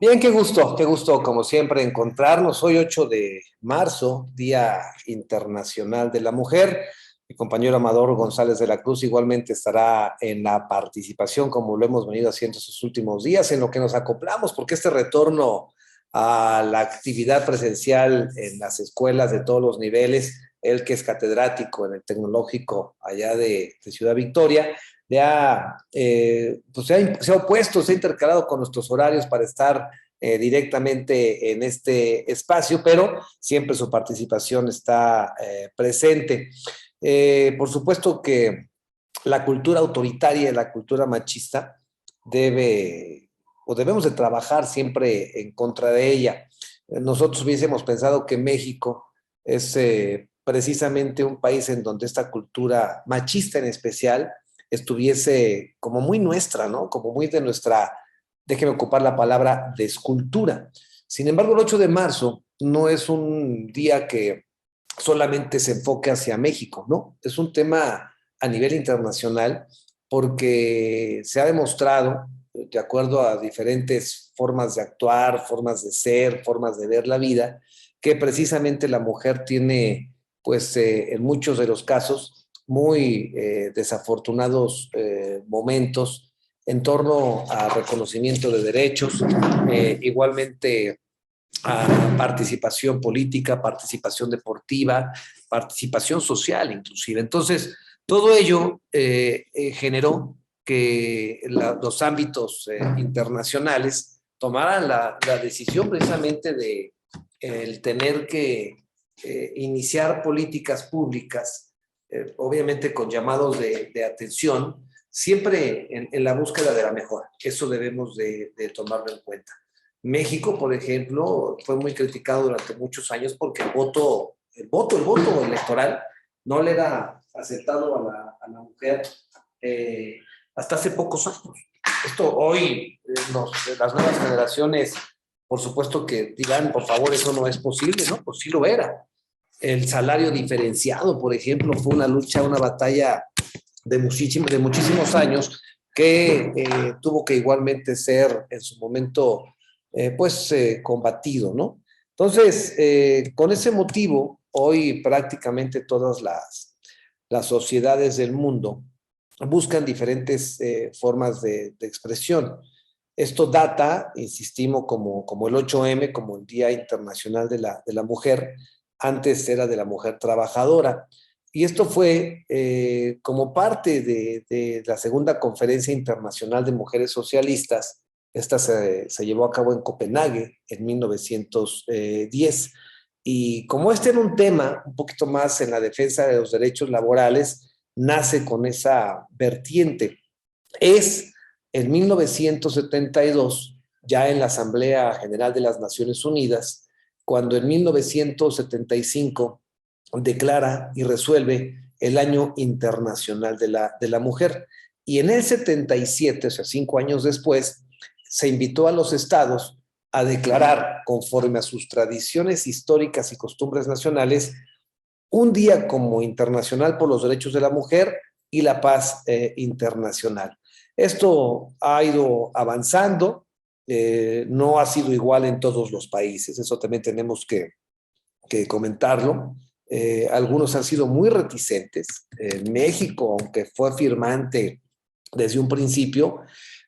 Bien, qué gusto, como siempre, encontrarnos. Hoy 8 de marzo, Día Internacional de la Mujer. Mi compañero Amador González de la Cruz igualmente estará en la participación, como lo hemos venido haciendo estos últimos días, en lo que nos acoplamos, porque este retorno a la actividad presencial en las escuelas de todos los niveles, él que es catedrático en el Tecnológico allá de Ciudad Victoria, se ha opuesto, se ha intercalado con nuestros horarios para estar directamente en este espacio, pero siempre su participación está presente. Por supuesto que la cultura autoritaria y la cultura machista debe o debemos de trabajar siempre en contra de ella. Nosotros hubiésemos pensado que México es precisamente un país en donde esta cultura machista en especial estuviese como muy nuestra, ¿no? Como muy de nuestra, déjeme ocupar la palabra, de escultura. Sin embargo, el 8 de marzo no es un día que solamente se enfoque hacia México, ¿no? Es un tema a nivel internacional porque se ha demostrado, de acuerdo a diferentes formas de actuar, formas de ser, formas de ver la vida, que precisamente la mujer tiene, pues en muchos de los casos, muy desafortunados momentos en torno a reconocimiento de derechos, igualmente a participación política, participación deportiva, participación social inclusive. Entonces, todo ello generó que los ámbitos internacionales tomaran la decisión precisamente de el tener que iniciar políticas públicas, obviamente con llamados de atención, siempre en la búsqueda de la mejora. Eso debemos de tomarlo en cuenta. México, por ejemplo, fue muy criticado durante muchos años porque el voto electoral no le era aceptado a la mujer eh, hasta hace pocos años. Esto hoy, las nuevas generaciones, por supuesto que dirán, por favor, eso no es posible, ¿no? Pues sí lo era. El salario diferenciado, por ejemplo, fue una lucha, una batalla de muchísimos años que tuvo que igualmente ser en su momento combatido, ¿no? Entonces, con ese motivo, hoy prácticamente todas las sociedades del mundo buscan diferentes formas de expresión. Esto data, insistimos, como el 8M, como el Día Internacional de la Mujer. Antes era de la mujer trabajadora. Y esto fue como parte de la segunda Conferencia Internacional de Mujeres Socialistas. Esta se llevó a cabo en Copenhague en 1910. Y como este era un tema un poquito más en la defensa de los derechos laborales, nace con esa vertiente. Es en 1972, ya en la Asamblea General de las Naciones Unidas, cuando en 1975 declara y resuelve el Año Internacional de la Mujer. Y en el 77, o sea, 5 años después, se invitó a los estados a declarar, conforme a sus tradiciones históricas y costumbres nacionales, un día como internacional por los derechos de la mujer y la paz internacional. Esto ha ido avanzando, no ha sido igual en todos los países, eso también tenemos que comentarlo. Algunos han sido muy reticentes. México, aunque fue firmante desde un principio,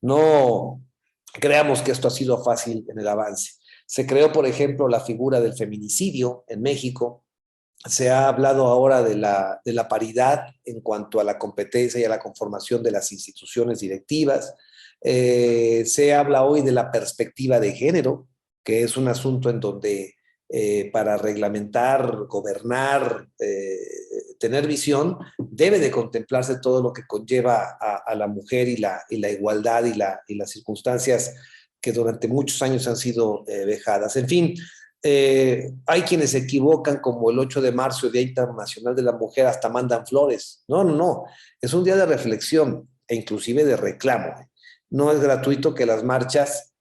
no creamos que esto ha sido fácil en el avance. Se creó, por ejemplo, la figura del feminicidio en México. Se ha hablado ahora de la paridad en cuanto a la competencia y a la conformación de las instituciones directivas. Se habla hoy de la perspectiva de género, que es un asunto en donde para reglamentar, gobernar, tener visión, debe de contemplarse todo lo que conlleva a la mujer y la igualdad y las circunstancias que durante muchos años han sido vejadas. En fin, hay quienes se equivocan, como el 8 de marzo, el Día Internacional de la Mujer, hasta mandan flores. No, no, no. Es un día de reflexión e inclusive de reclamo. No es gratuito que las marchas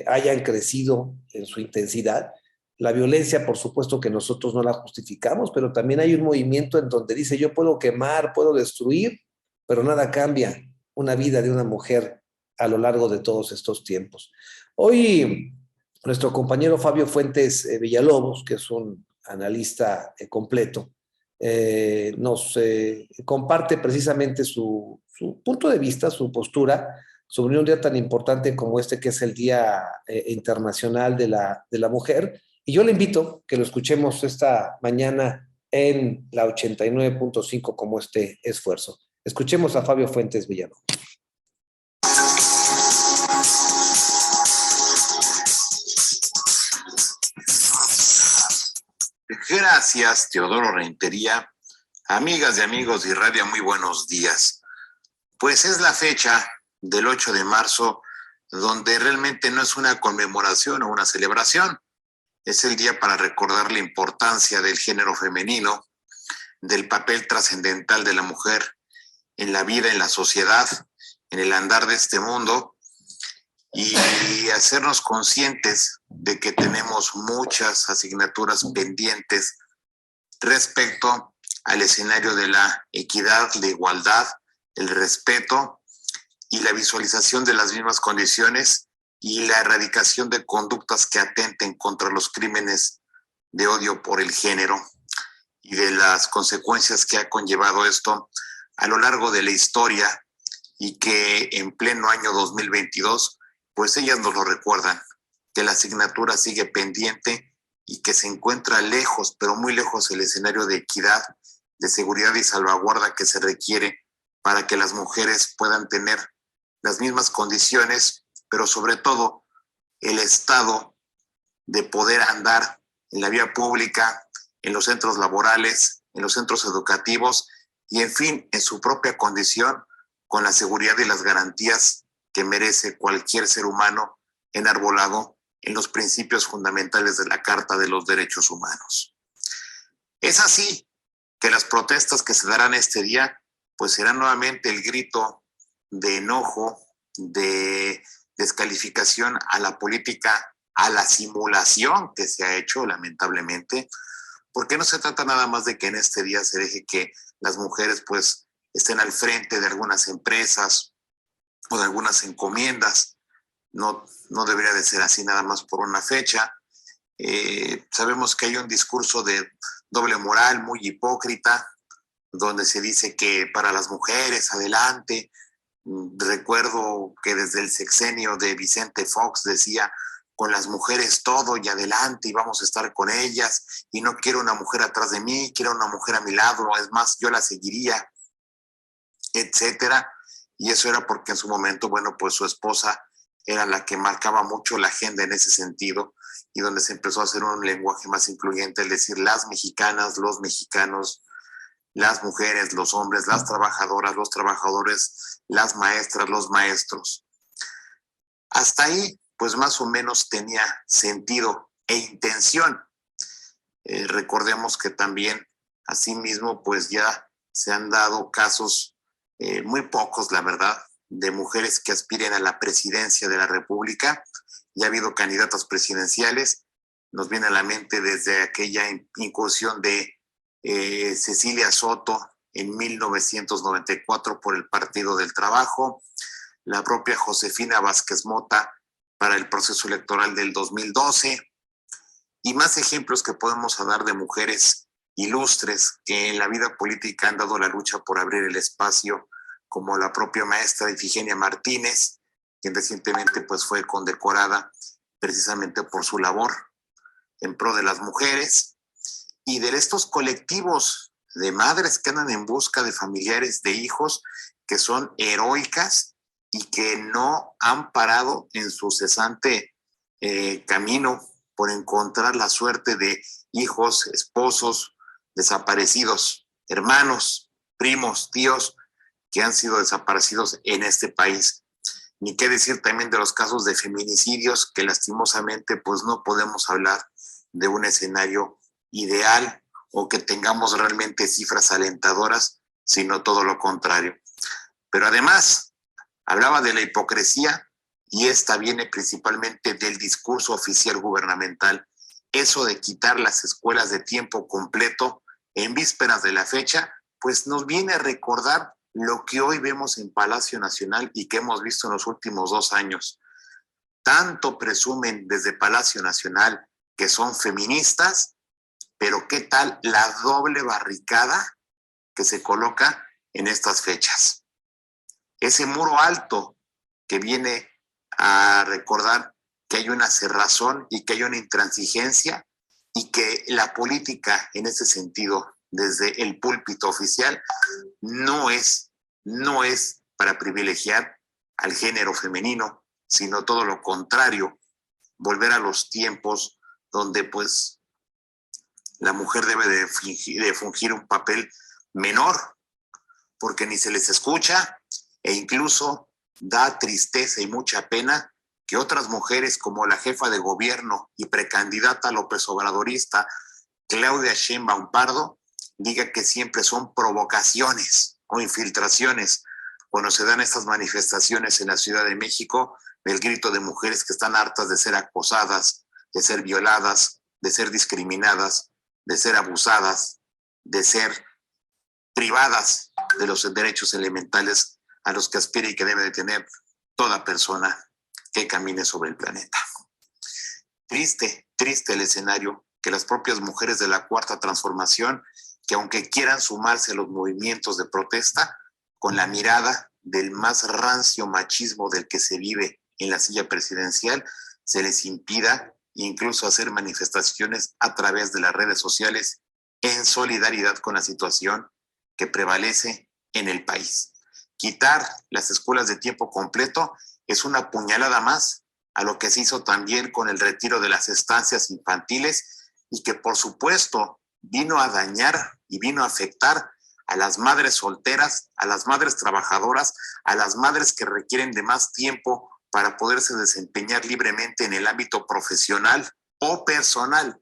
hayan crecido en su intensidad. La violencia, por supuesto que nosotros no la justificamos, pero también hay un movimiento en donde dice: yo puedo quemar, puedo destruir, pero nada cambia una vida de una mujer a lo largo de todos estos tiempos. Hoy nuestro compañero Fabio Fuentes Villalobos, que es un analista completo, nos comparte precisamente su punto de vista, su postura sobre un día tan importante como este, que es el Día Internacional de la Mujer. Y yo le invito que lo escuchemos esta mañana en la 89.5 como este esfuerzo. Escuchemos a Fabio Fuentes Villalobos. Gracias, Teodoro Rentería. Amigas y amigos de Radio, muy buenos días. Pues es la fecha del 8 de marzo, donde realmente no es una conmemoración o una celebración. Es el día para recordar la importancia del género femenino, del papel trascendental de la mujer en la vida, en la sociedad, en el andar de este mundo, y hacernos conscientes de que tenemos muchas asignaturas pendientes respecto al escenario de la equidad, la igualdad, el respeto y la visualización de las mismas condiciones y la erradicación de conductas que atenten contra los crímenes de odio por el género y de las consecuencias que ha conllevado esto a lo largo de la historia, y que en pleno año 2022, pues ellas nos lo recuerdan, que la asignatura sigue pendiente y que se encuentra lejos, pero muy lejos, el escenario de equidad, de seguridad y salvaguarda que se requiere para que las mujeres puedan tener las mismas condiciones, pero sobre todo el estado de poder andar en la vía pública, en los centros laborales, en los centros educativos y, en fin, en su propia condición, con la seguridad y las garantías que merece cualquier ser humano enarbolado en los principios fundamentales de la Carta de los Derechos Humanos. Es así que las protestas que se darán este día, pues serán nuevamente el grito de enojo, de descalificación a la política, a la simulación que se ha hecho, lamentablemente, porque no se trata nada más de que en este día se deje que las mujeres pues estén al frente de algunas empresas o de algunas encomiendas. No debería de ser así nada más por una fecha. Sabemos que hay un discurso de doble moral muy hipócrita, donde se dice que para las mujeres, adelante. Recuerdo que desde el sexenio de Vicente Fox decía, con las mujeres todo y adelante, y vamos a estar con ellas, y no quiero una mujer atrás de mí, quiero una mujer a mi lado, es más, yo la seguiría, etcétera. Y eso era porque en su momento, bueno, pues su esposa era la que marcaba mucho la agenda en ese sentido, y donde se empezó a hacer un lenguaje más incluyente, es decir, las mexicanas, los mexicanos, las mujeres, los hombres, las trabajadoras, los trabajadores, las maestras, los maestros. Hasta ahí, pues más o menos tenía sentido e intención. Recordemos que también, asimismo, pues ya se han dado casos, muy pocos, la verdad, de mujeres que aspiren a la presidencia de la República. Ya ha habido candidatas presidenciales. Nos viene a la mente desde aquella incursión de Cecilia Soto en 1994 por el Partido del Trabajo, la propia Josefina Vázquez Mota para el proceso electoral del 2012, y más ejemplos que podemos dar de mujeres ilustres que en la vida política han dado la lucha por abrir el espacio, como la propia maestra Ifigenia Martínez, quien recientemente pues fue condecorada precisamente por su labor en pro de las mujeres, y de estos colectivos de madres que andan en busca de familiares, de hijos, que son heroicas y que no han parado en su cesante camino por encontrar la suerte de hijos, esposos, desaparecidos, hermanos, primos, tíos, que han sido desaparecidos en este país. Ni qué decir también de los casos de feminicidios, que lastimosamente pues no podemos hablar de un escenario ideal o que tengamos realmente cifras alentadoras, sino todo lo contrario. Pero además, hablaba de la hipocresía, y esta viene principalmente del discurso oficial gubernamental. Eso de quitar las escuelas de tiempo completo en vísperas de la fecha, pues nos viene a recordar lo que hoy vemos en Palacio Nacional y que hemos visto en los últimos 2 años. tanto presumen desde Palacio Nacional que son feministas, pero ¿qué tal la doble barricada que se coloca en estas fechas? Ese muro alto que viene a recordar que hay una cerrazón y que hay una intransigencia y que la política en ese sentido, desde el púlpito oficial, no es para privilegiar al género femenino, sino todo lo contrario, volver a los tiempos donde pues la mujer debe de fungir un papel menor, porque ni se les escucha e incluso da tristeza y mucha pena que otras mujeres como la jefa de gobierno y precandidata López Obradorista, Claudia Sheinbaum Pardo, diga que siempre son provocaciones o infiltraciones cuando se dan estas manifestaciones en la Ciudad de México, el grito de mujeres que están hartas de ser acosadas, de ser violadas, de ser discriminadas, de ser abusadas, de ser privadas de los derechos elementales a los que aspira y que debe de tener toda persona que camine sobre el planeta. Triste el escenario que las propias mujeres de la Cuarta Transformación, que aunque quieran sumarse a los movimientos de protesta, con la mirada del más rancio machismo del que se vive en la silla presidencial, se les impida incluso hacer manifestaciones a través de las redes sociales en solidaridad con la situación que prevalece en el país. Quitar las escuelas de tiempo completo es una puñalada más a lo que se hizo también con el retiro de las estancias infantiles y que por supuesto vino a dañar y vino a afectar a las madres solteras, a las madres trabajadoras, a las madres que requieren de más tiempo para poderse desempeñar libremente en el ámbito profesional o personal.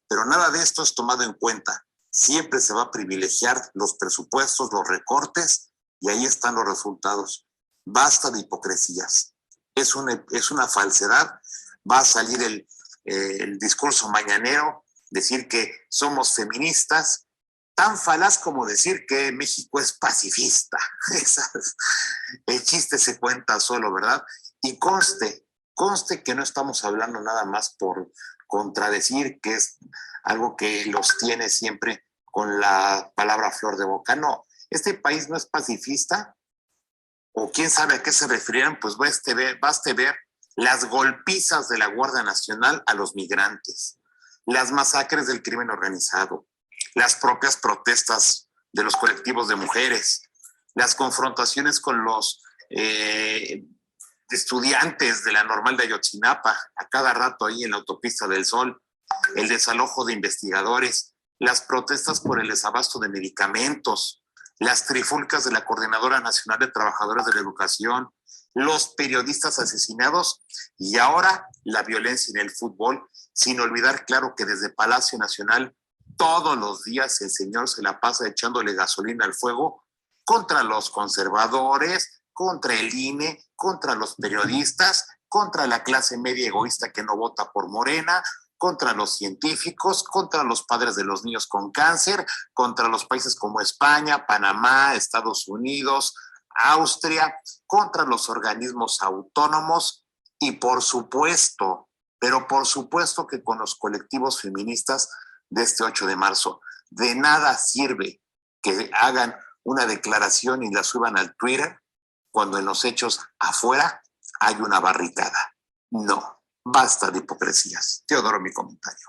Pero nada de esto es tomado en cuenta. Siempre se va a privilegiar los presupuestos, los recortes, y ahí están los resultados. Basta de hipocresías. Es una falsedad. Va a salir el discurso mañanero, decir que somos feministas, tan falaz como decir que México es pacifista. El chiste se cuenta solo, ¿verdad? Y conste que no estamos hablando nada más por contradecir, que es algo que los tiene siempre con la palabra flor de boca. No, este país no es pacifista, o quién sabe a qué se referían, pues baste ver las golpizas de la Guardia Nacional a los migrantes, las masacres del crimen organizado, las propias protestas de los colectivos de mujeres, las confrontaciones con los estudiantes de la Normal de Ayotzinapa, a cada rato ahí en la Autopista del Sol, el desalojo de investigadores, las protestas por el desabasto de medicamentos, las trifulcas de la Coordinadora Nacional de Trabajadores de la Educación, los periodistas asesinados y ahora la violencia en el fútbol, sin olvidar, claro, que desde Palacio Nacional todos los días el señor se la pasa echándole gasolina al fuego contra los conservadores, contra el INE, contra los periodistas, contra la clase media egoísta que no vota por Morena, contra los científicos, contra los padres de los niños con cáncer, contra los países como España, Panamá, Estados Unidos, Austria, contra los organismos autónomos y por supuesto, pero por supuesto que con los colectivos feministas de este 8 de marzo. De nada sirve que hagan una declaración y la suban al Twitter cuando en los hechos afuera hay una barricada. No. Basta de hipocresías. Teodoro, mi comentario.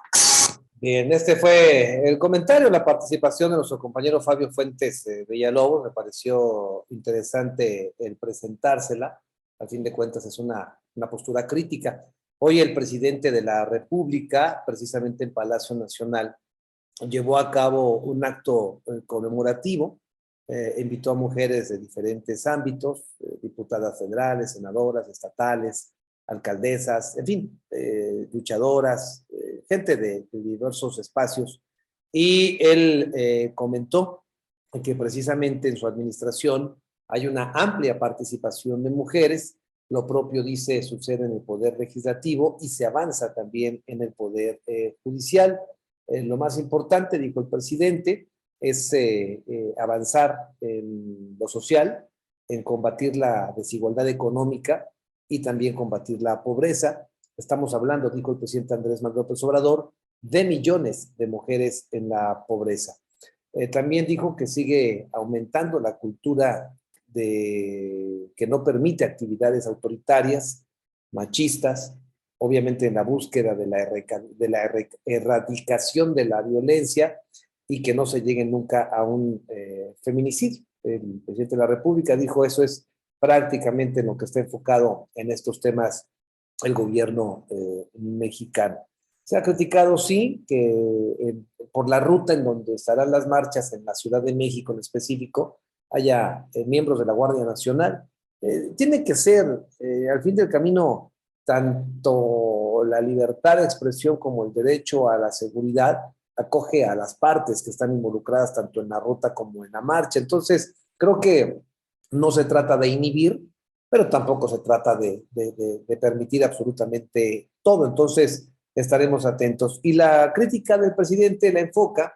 Bien, este fue el comentario, la participación de nuestro compañero Fabio Fuentes Villalobos. Me pareció interesante el presentársela. Al fin de cuentas es una postura crítica. Hoy el presidente de la República, precisamente en Palacio Nacional, llevó a cabo un acto conmemorativo. Invitó a mujeres de diferentes ámbitos, diputadas federales, senadoras, estatales, alcaldesas, en fin, luchadoras, gente de diversos espacios. Y él comentó que precisamente en su administración hay una amplia participación de mujeres. Lo propio dice sucede en el poder legislativo y se avanza también en el poder judicial. Lo más importante, dijo el presidente, es avanzar en lo social, en combatir la desigualdad económica, y también combatir la pobreza. Estamos hablando, dijo el presidente Andrés Manuel López Obrador, de millones de mujeres en la pobreza. También dijo que sigue aumentando la cultura que no permite actividades autoritarias, machistas, obviamente en la búsqueda de la erradicación de la violencia y que no se llegue nunca a un feminicidio. El presidente de la República dijo eso es prácticamente en lo que está enfocado en estos temas el gobierno mexicano. Se ha criticado, sí, que por la ruta en donde estarán las marchas en la Ciudad de México en específico, haya miembros de la Guardia Nacional. Tiene que ser, al fin del camino, tanto la libertad de expresión como el derecho a la seguridad acoge a las partes que están involucradas tanto en la ruta como en la marcha. Entonces, creo que no se trata de inhibir, pero tampoco se trata de permitir absolutamente todo. Entonces, estaremos atentos. Y la crítica del presidente la enfoca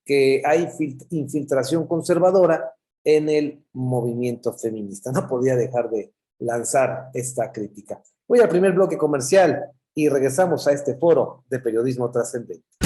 que hay infiltración conservadora en el movimiento feminista. No podía dejar de lanzar esta crítica. Voy al primer bloque comercial y regresamos a este foro de periodismo trascendente.